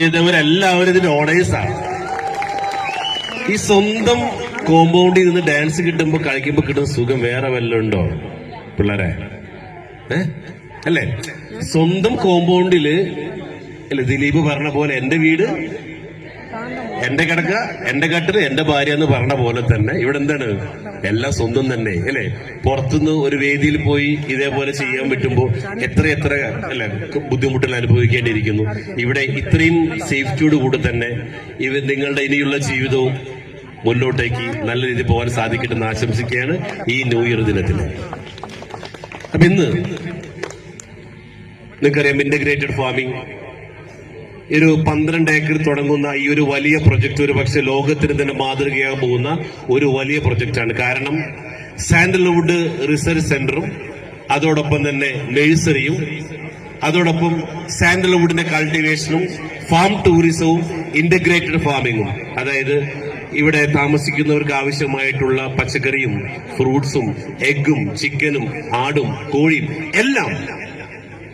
ചെയ്തവരെല്ലാവരും ഇതിന്റെ ഓണേഴ്സാണ്. ഈ സ്വന്തം കോമ്പൗണ്ടിൽ നിന്ന് ഡാൻസ് കിട്ടുമ്പോ കളിക്കുമ്പോ കിട്ടുന്ന സുഖം വേറെ വല്ലതും ഉണ്ടോ പിള്ളേരെ? അല്ലേ? സ്വന്തം കോമ്പൗണ്ടില് അല്ലെ ദിലീപ് പറഞ്ഞ പോലെ എന്റെ വീട് എന്റെ കിടക്ക എന്റെ കട്ടില് എന്റെ ഭാര്യ എന്ന് പറഞ്ഞ പോലെ തന്നെ ഇവിടെ എന്താണ് എല്ലാം സ്വന്തം തന്നെ അല്ലെ? പുറത്തുനിന്ന് ഒരു വേദിയിൽ പോയി ഇതേപോലെ ചെയ്യാൻ പറ്റുമ്പോ എത്ര അല്ലെ ബുദ്ധിമുട്ടുകൾ അനുഭവിക്കേണ്ടിയിരിക്കുന്നു. ഇവിടെ ഇത്രയും സേഫ്റ്റിയോട് കൂടി തന്നെ നിങ്ങളുടെ ഇനിയുള്ള ജീവിതവും മുന്നോട്ടേക്ക് നല്ല രീതിയിൽ പോകാൻ സാധിക്കട്ടെ എന്ന് ആശംസിക്കുകയാണ് ഈ ന്യൂ ഇയർ ദിനത്തിൽ. അപ്പൊ ഇന്ന് നിങ്ങൾക്കറിയാം ഇന്റഗ്രേറ്റഡ് ഫാമിംഗ് ഒരു 12 ഏക്കർ തുടങ്ങുന്ന ഈ ഒരു വലിയ പ്രൊജക്ട് ഒരു പക്ഷെ ലോകത്തിന് തന്നെ മാതൃകയാകാൻ പോകുന്ന ഒരു വലിയ പ്രൊജക്റ്റാണ്. കാരണം സാൻഡൽവുഡ് റിസർച്ച് സെന്ററും അതോടൊപ്പം തന്നെ നഴ്സറിയും അതോടൊപ്പം സാൻഡൽവുഡിന്റെ കൾട്ടിവേഷനും ഫാം ടൂറിസവും ഇന്റഗ്രേറ്റഡ് ഫാമിങ്ങും, അതായത് ഇവിടെ താമസിക്കുന്നവർക്ക് ആവശ്യമായിട്ടുള്ള പച്ചക്കറിയും ഫ്രൂട്ട്സും എഗ്ഗും ചിക്കനും ആടും കോഴിയും എല്ലാം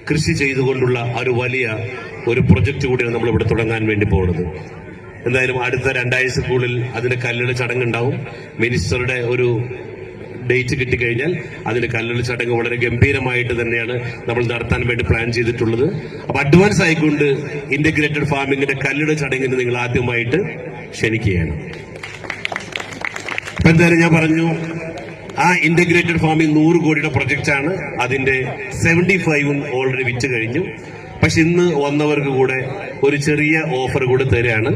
കൃഷി ചെയ്തുകൊണ്ടുള്ള ഒരു വലിയ ഒരു പ്രൊജക്ട് കൂടിയാണ് നമ്മൾ ഇവിടെ തുടങ്ങാൻ വേണ്ടി പോകുന്നത്. എന്തായാലും അടുത്ത 2000 അതിന്റെ കല്ലിടൽ ചടങ്ങുണ്ടാവും. മിനിസ്റ്ററുടെ ഒരു ഡേറ്റ് കിട്ടിക്കഴിഞ്ഞാൽ അതിന്റെ കല്ലിടൽ ചടങ്ങ് വളരെ ഗംഭീരമായിട്ട് തന്നെയാണ് നമ്മൾ നടത്താൻ വേണ്ടി പ്ലാൻ ചെയ്തിട്ടുള്ളത്. അപ്പൊ അഡ്വാൻസ് ആയിക്കൊണ്ട് ഇന്റഗ്രേറ്റഡ് ഫാമിംഗിന്റെ കല്ലിടൽ ചടങ്ങിന് നിങ്ങൾ ആദ്യമായിട്ട് ക്ഷണിക്കുകയാണ്. അപ്പൊ എന്തായാലും ഞാൻ പറഞ്ഞു, ആ ഇന്റഗ്രേറ്റഡ് ഫാമിംഗ് 100 കോടിയുടെ പ്രൊജക്റ്റാണ്. അതിന്റെ 75 ഓൾറെഡി വിറ്റ് കഴിഞ്ഞു. പക്ഷെ ഇന്ന് വന്നവർക്ക് കൂടെ ഒരു ചെറിയ ഓഫർ കൂടെ തരികയാണ്.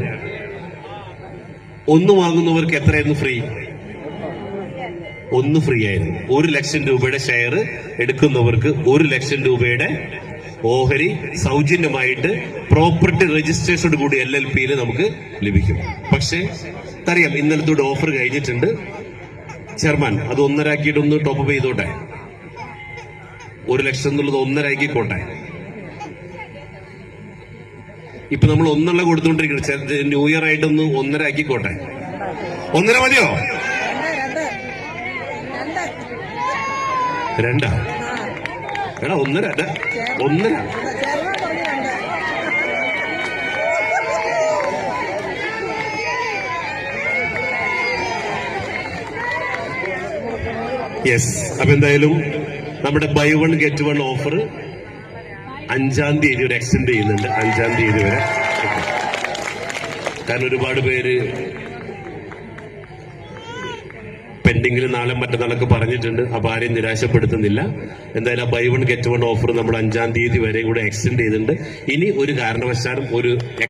ഒന്ന് വാങ്ങുന്നവർക്ക് എത്രയായിരുന്നു ഫ്രീ? 1 ഫ്രീ ആയിരുന്നു. 1 ലക്ഷം രൂപയുടെ ഷെയർ എടുക്കുന്നവർക്ക് 1 ലക്ഷം രൂപയുടെ ഓഹരി സൗജന്യമായിട്ട് പ്രോപ്പർട്ടി രജിസ്ട്രേഷനോട് കൂടി LLPയിൽ നമുക്ക് ലഭിക്കും. പക്ഷെ അറിയാം ഇന്നലത്തോടെ ഓഫർ കഴിഞ്ഞിട്ടുണ്ട്. ചെയർമാൻ അത് 1.5 ആക്കിയിട്ടൊന്ന് ടോപ്പ് ചെയ്തോട്ടെ. 1 ലക്ഷം എന്നുള്ളത് 1.5 ആക്കിക്കോട്ടെ. ഇപ്പൊ നമ്മൾ 1 കൊടുത്തോണ്ടിരിക്കുന്നത് ന്യൂ ഇയർ ആയിട്ടൊന്ന് 1.5 ആക്കിക്കോട്ടെ. 1.5 മതിയോ? 2 എടാ 1.5 യെസ്. അപ്പൊ എന്തായാലും നമ്മുടെ ബൈ 1 ഗെറ്റ് 1 ഓഫർ 5-ാം തീയതി ഒരു എക്സ്റ്റെൻഡ് ചെയ്യുന്നുണ്ട്. 5-ാം തീയതി വരെ. കാരണം ഒരുപാട് പേര് പെൻഡിങ്ങിൽ നാളെ മറ്റന്നാളൊക്കെ പറഞ്ഞിട്ടുണ്ട്. അപ്പൊ ആരെയും നിരാശപ്പെടുത്തുന്നില്ല. എന്തായാലും ആ ബൈ 1 ഗെറ്റ് 1 ഓഫർ നമ്മൾ 5-ാം തീയതി വരെ കൂടെ എക്സ്റ്റെൻഡ് ചെയ്തിട്ടുണ്ട്. ഇനി ഒരു കാരണവശാലും ഒരു